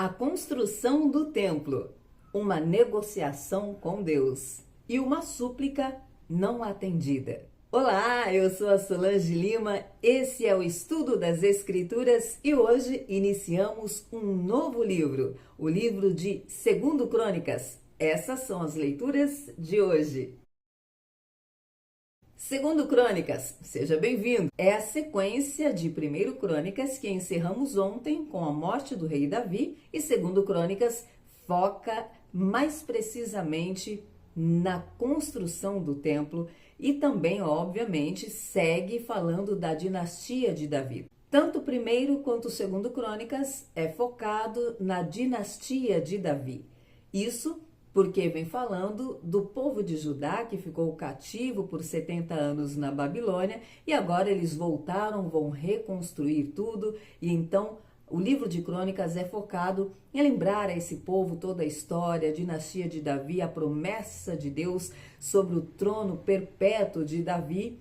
A construção do templo, uma negociação com Deus e uma súplica não atendida. Olá, eu sou a Solange Lima, esse é o Estudo das Escrituras e hoje iniciamos um novo livro, o livro de 2 Crônicas. Essas são as leituras de hoje. 2 Crônicas, seja bem-vindo. É a sequência de 1 Crônicas que encerramos ontem com a morte do rei Davi e 2 Crônicas foca mais precisamente na construção do templo e também, obviamente, segue falando da dinastia de Davi. Tanto o 1 quanto o 2 Crônicas é focado na dinastia de Davi. Isso porque vem falando do povo de Judá que ficou cativo por 70 anos na Babilônia e agora eles voltaram, vão reconstruir tudo e então o livro de Crônicas é focado em lembrar a esse povo toda a história, a dinastia de Davi, a promessa de Deus sobre o trono perpétuo de Davi.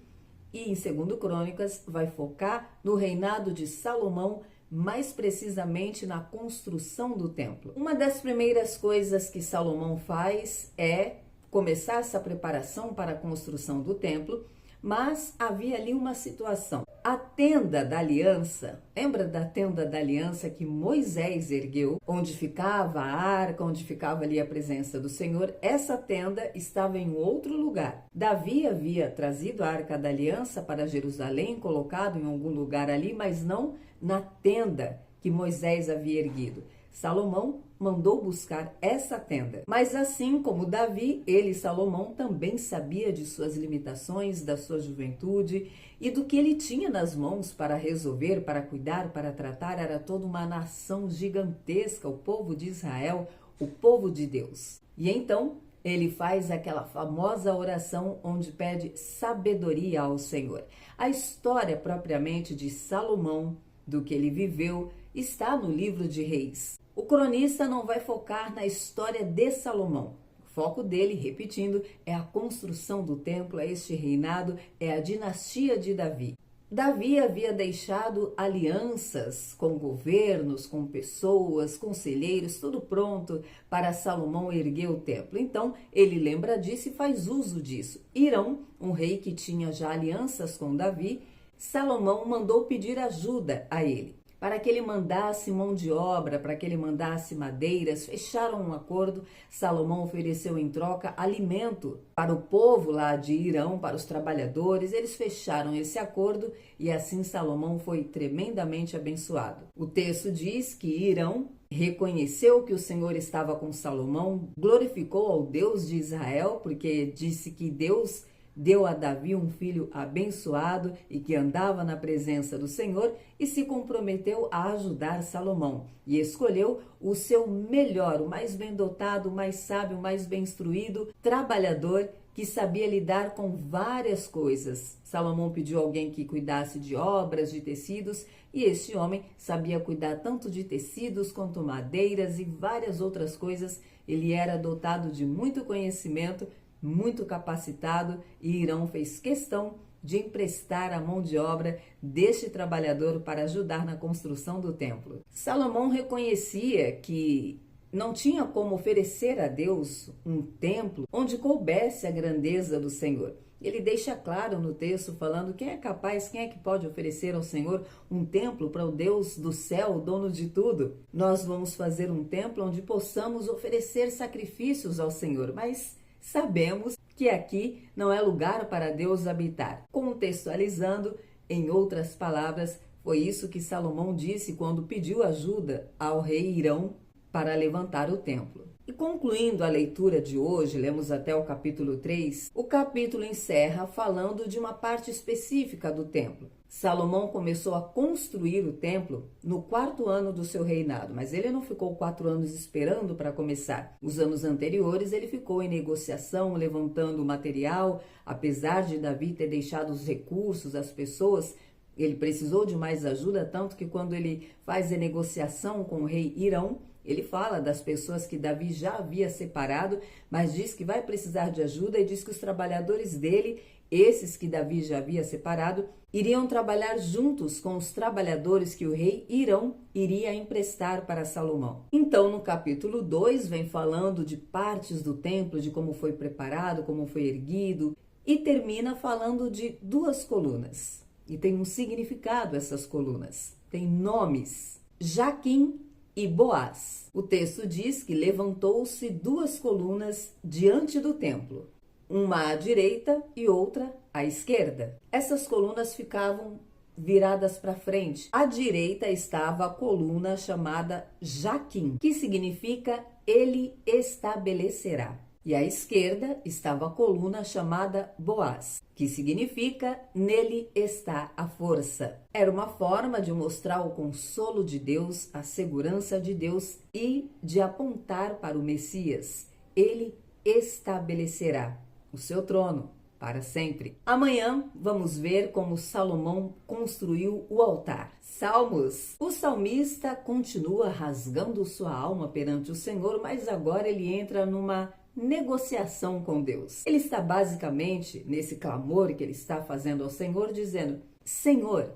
E em 2 Crônicas vai focar no reinado de Salomão, mais precisamente na construção do templo. Uma das primeiras coisas que Salomão faz é começar essa preparação para a construção do templo, mas havia ali uma situação. A tenda da aliança, lembra da tenda da aliança que Moisés ergueu, onde ficava a arca, onde ficava ali a presença do Senhor? Essa tenda estava em outro lugar. Davi havia trazido a arca da aliança para Jerusalém, colocado em algum lugar ali, mas não na tenda que Moisés havia erguido. Salomão mandou buscar essa tenda. Mas assim como Davi, Salomão, também sabia de suas limitações, da sua juventude e do que ele tinha nas mãos para resolver, para cuidar, para tratar. Era toda uma nação gigantesca, o povo de Israel, o povo de Deus. E então ele faz aquela famosa oração onde pede sabedoria ao Senhor. A história propriamente de Salomão, do que ele viveu, está no livro de Reis. O cronista não vai focar na história de Salomão. O foco dele, repetindo, é a construção do templo, é este reinado, é a dinastia de Davi. Davi havia deixado alianças com governos, com pessoas, conselheiros, tudo pronto para Salomão erguer o templo. Então, ele lembra disso e faz uso disso. Hirão, um rei que tinha já alianças com Davi, Salomão mandou pedir ajuda a ele, para que ele mandasse mão de obra, para que ele mandasse madeiras. Fecharam um acordo. Salomão ofereceu em troca alimento para o povo lá de Hirão, para os trabalhadores. Eles fecharam esse acordo e assim Salomão foi tremendamente abençoado. O texto diz que Hirão reconheceu que o Senhor estava com Salomão, glorificou ao Deus de Israel, porque disse que Deus deu a Davi um filho abençoado e que andava na presença do Senhor e se comprometeu a ajudar Salomão. E escolheu o seu melhor, o mais bem dotado, o mais sábio, o mais bem instruído, trabalhador, que sabia lidar com várias coisas. Salomão pediu alguém que cuidasse de obras, de tecidos, e este homem sabia cuidar tanto de tecidos quanto madeiras e várias outras coisas. Ele era dotado de muito conhecimento, muito capacitado, e Hirão fez questão de emprestar a mão de obra deste trabalhador para ajudar na construção do templo. Salomão reconhecia que não tinha como oferecer a Deus um templo onde coubesse a grandeza do Senhor. Ele deixa claro no texto falando quem é capaz, quem é que pode oferecer ao Senhor um templo para o Deus do céu, o dono de tudo. Nós vamos fazer um templo onde possamos oferecer sacrifícios ao Senhor, mas sabemos que aqui não é lugar para Deus habitar. Contextualizando, em outras palavras, foi isso que Salomão disse quando pediu ajuda ao rei Hirão para levantar o templo. E concluindo a leitura de hoje, lemos até o capítulo 3, o capítulo encerra falando de uma parte específica do templo. Salomão começou a construir o templo no 4º ano do seu reinado, mas ele não ficou 4 anos esperando para começar. Os anos anteriores ele ficou em negociação, levantando o material, apesar de Davi ter deixado os recursos, as pessoas. Ele precisou de mais ajuda, tanto que quando ele faz a negociação com o rei Hirão, ele fala das pessoas que Davi já havia separado, mas diz que vai precisar de ajuda e diz que os trabalhadores dele Esses que Davi já havia separado iriam trabalhar juntos com os trabalhadores que o rei Hirão iria emprestar para Salomão. Então, no capítulo 2, vem falando de partes do templo, de como foi preparado, como foi erguido, e termina falando de 2 colunas. E tem um significado essas colunas, tem nomes: Jaquim e Boaz. O texto diz que levantou-se 2 colunas diante do templo, uma à direita e outra à esquerda. Essas colunas ficavam viradas para frente. À direita estava a coluna chamada Jaquim, que significa ele estabelecerá. E à esquerda estava a coluna chamada Boaz, que significa nele está a força. Era uma forma de mostrar o consolo de Deus, a segurança de Deus e de apontar para o Messias. Ele estabelecerá o seu trono para sempre. Amanhã vamos ver como Salomão construiu o altar. Salmos. O salmista continua rasgando sua alma perante o Senhor, mas agora ele entra numa negociação com Deus. Ele está basicamente nesse clamor que ele está fazendo ao Senhor, dizendo: Senhor,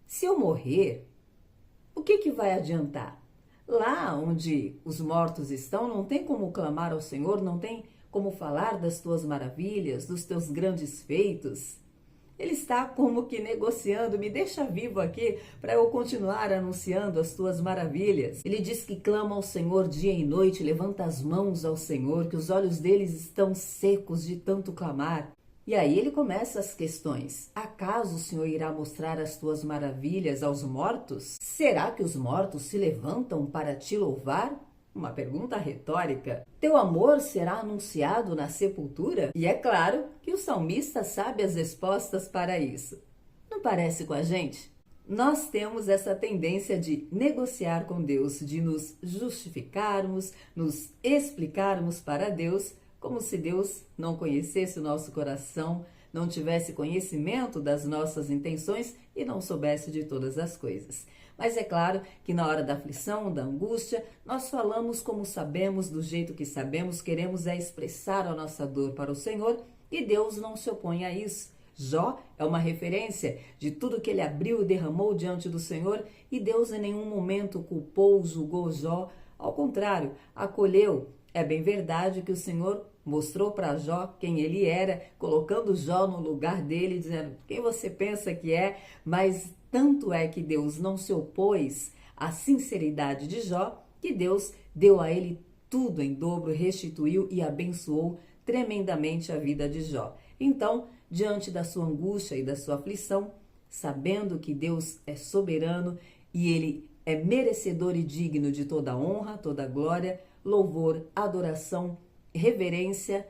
se eu morrer, o que vai adiantar? Lá onde os mortos estão, não tem como clamar ao Senhor, não tem como falar das tuas maravilhas, dos teus grandes feitos. Ele está como que negociando: me deixa vivo aqui para eu continuar anunciando as tuas maravilhas. Ele diz que clama ao Senhor dia e noite, levanta as mãos ao Senhor, que os olhos deles estão secos de tanto clamar. E aí ele começa as questões. Acaso o Senhor irá mostrar as tuas maravilhas aos mortos? Será que os mortos se levantam para te louvar? Uma pergunta retórica. Teu amor será anunciado na sepultura? E é claro que o salmista sabe as respostas para isso. Não parece com a gente? Nós temos essa tendência de negociar com Deus, de nos justificarmos, nos explicarmos para Deus, como se Deus não conhecesse o nosso coração, não tivesse conhecimento das nossas intenções e não soubesse de todas as coisas. Mas é claro que na hora da aflição, da angústia, nós falamos como sabemos, do jeito que sabemos, queremos expressar a nossa dor para o Senhor e Deus não se opõe a isso. Jó é uma referência de tudo que ele abriu e derramou diante do Senhor e Deus em nenhum momento culpou, julgou Jó, ao contrário, acolheu. É bem verdade que o Senhor mostrou para Jó quem ele era, colocando Jó no lugar dele, dizendo: quem você pensa que é? Mas tanto é que Deus não se opôs à sinceridade de Jó, que Deus deu a ele tudo em dobro, restituiu e abençoou tremendamente a vida de Jó. Então, diante da sua angústia e da sua aflição, sabendo que Deus é soberano e ele é merecedor e digno de toda honra, toda glória, louvor, adoração, reverência,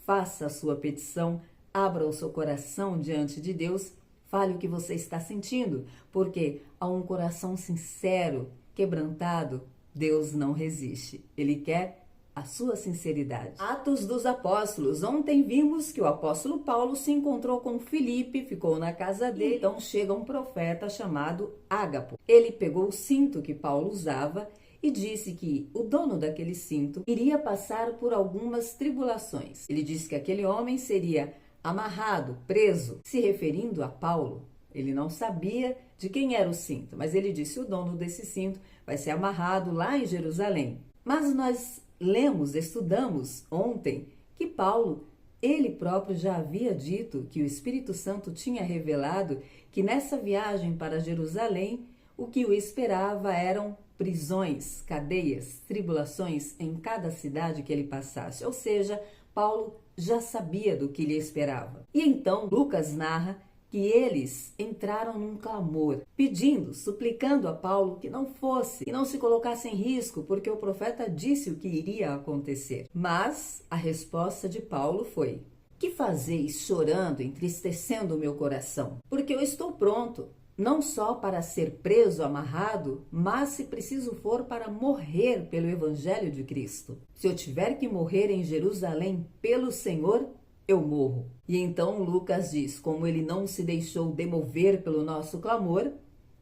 faça a sua petição, abra o seu coração diante de Deus, fale o que você está sentindo, porque a um coração sincero, quebrantado, Deus não resiste. Ele quer a sua sinceridade. Atos dos Apóstolos. Ontem vimos que o apóstolo Paulo se encontrou com Filipe, ficou na casa dele, então chega um profeta chamado Ágapo. Ele pegou o cinto que Paulo usava e disse que o dono daquele cinto iria passar por algumas tribulações. Ele disse que aquele homem seria amarrado, preso, se referindo a Paulo. Ele não sabia de quem era o cinto, mas ele disse: o dono desse cinto vai ser amarrado lá em Jerusalém. Mas nós lemos, estudamos ontem que Paulo, ele próprio já havia dito que o Espírito Santo tinha revelado que nessa viagem para Jerusalém o que o esperava eram prisões, cadeias, tribulações em cada cidade que ele passasse. Ou seja, Paulo já sabia do que lhe esperava. E então Lucas narra que eles entraram num clamor, pedindo, suplicando a Paulo que não fosse, que não se colocasse em risco, porque o profeta disse o que iria acontecer. Mas a resposta de Paulo foi: que fazeis chorando, entristecendo o meu coração? Porque eu estou pronto, não só para ser preso, amarrado, mas se preciso for para morrer pelo Evangelho de Cristo. Se eu tiver que morrer em Jerusalém pelo Senhor, eu morro. E então Lucas diz: como ele não se deixou demover pelo nosso clamor,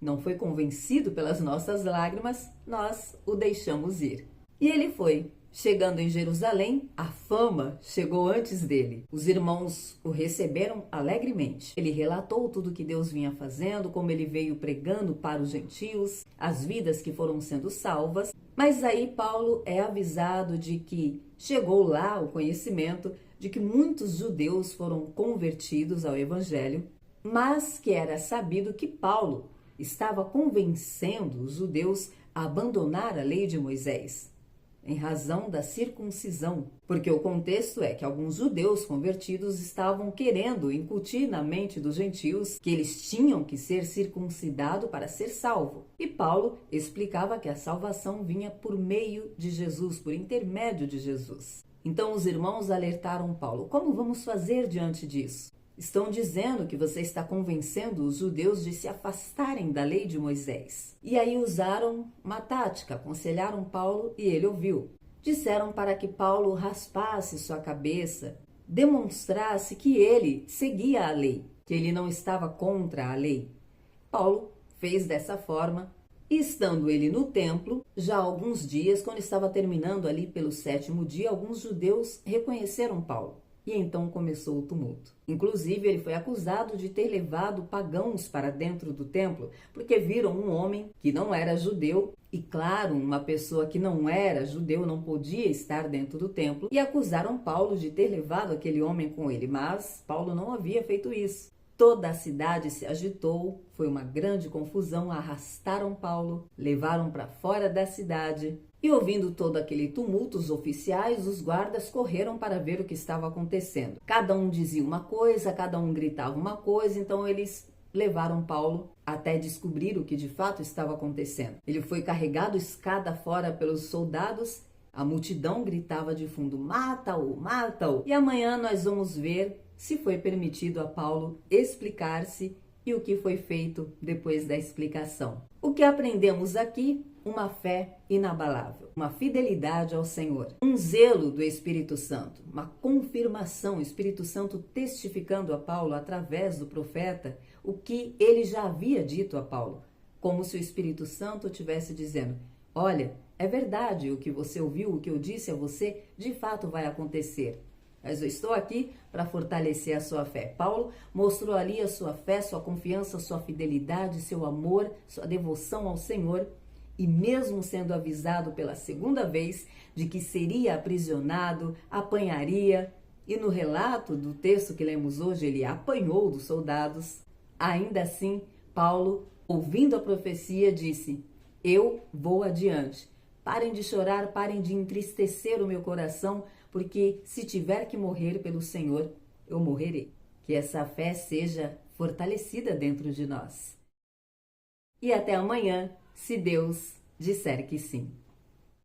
não foi convencido pelas nossas lágrimas, nós o deixamos ir. E ele foi. Chegando em Jerusalém, a fama chegou antes dele. Os irmãos o receberam alegremente. Ele relatou tudo o que Deus vinha fazendo, como ele veio pregando para os gentios, as vidas que foram sendo salvas. Mas aí Paulo é avisado de que chegou lá o conhecimento de que muitos judeus foram convertidos ao evangelho, mas que era sabido que Paulo estava convencendo os judeus a abandonar a lei de Moisés, em razão da circuncisão, porque o contexto é que alguns judeus convertidos estavam querendo incutir na mente dos gentios que eles tinham que ser circuncidados para ser salvo. E Paulo explicava que a salvação vinha por meio de Jesus, por intermédio de Jesus. Então os irmãos alertaram Paulo: como vamos fazer diante disso? Estão dizendo que você está convencendo os judeus de se afastarem da lei de Moisés. E aí usaram uma tática, aconselharam Paulo e ele ouviu. Disseram para que Paulo raspasse sua cabeça, demonstrasse que ele seguia a lei, que ele não estava contra a lei. Paulo fez dessa forma, e estando ele no templo, já há alguns dias, quando estava terminando ali pelo 7º dia, alguns judeus reconheceram Paulo. E então começou o tumulto. Inclusive, ele foi acusado de ter levado pagãos para dentro do templo, porque viram um homem que não era judeu, e claro, uma pessoa que não era judeu não podia estar dentro do templo, e acusaram Paulo de ter levado aquele homem com ele, mas Paulo não havia feito isso. Toda a cidade se agitou, foi uma grande confusão, arrastaram Paulo, levaram para fora da cidade. E ouvindo todo aquele tumulto, os oficiais, os guardas correram para ver o que estava acontecendo. Cada um dizia uma coisa, cada um gritava uma coisa, então eles levaram Paulo até descobrir o que de fato estava acontecendo. Ele foi carregado escada fora pelos soldados, a multidão gritava de fundo: mata-o, mata-o! E amanhã nós vamos ver se foi permitido a Paulo explicar-se e o que foi feito depois da explicação. O que aprendemos aqui? Uma fé inabalável, uma fidelidade ao Senhor, um zelo do Espírito Santo, uma confirmação, o Espírito Santo testificando a Paulo através do profeta o que ele já havia dito a Paulo, como se o Espírito Santo estivesse dizendo: olha, é verdade, o que você ouviu, o que eu disse a você, de fato vai acontecer. Mas eu estou aqui para fortalecer a sua fé. Paulo mostrou ali a sua fé, sua confiança, sua fidelidade, seu amor, sua devoção ao Senhor. E mesmo sendo avisado pela segunda vez de que seria aprisionado, apanharia, e no relato do texto que lemos hoje, ele apanhou dos soldados, ainda assim, Paulo, ouvindo a profecia, disse: eu vou adiante. Parem de chorar, parem de entristecer o meu coração, porque se tiver que morrer pelo Senhor, eu morrerei. Que essa fé seja fortalecida dentro de nós. E até amanhã, se Deus disser que sim.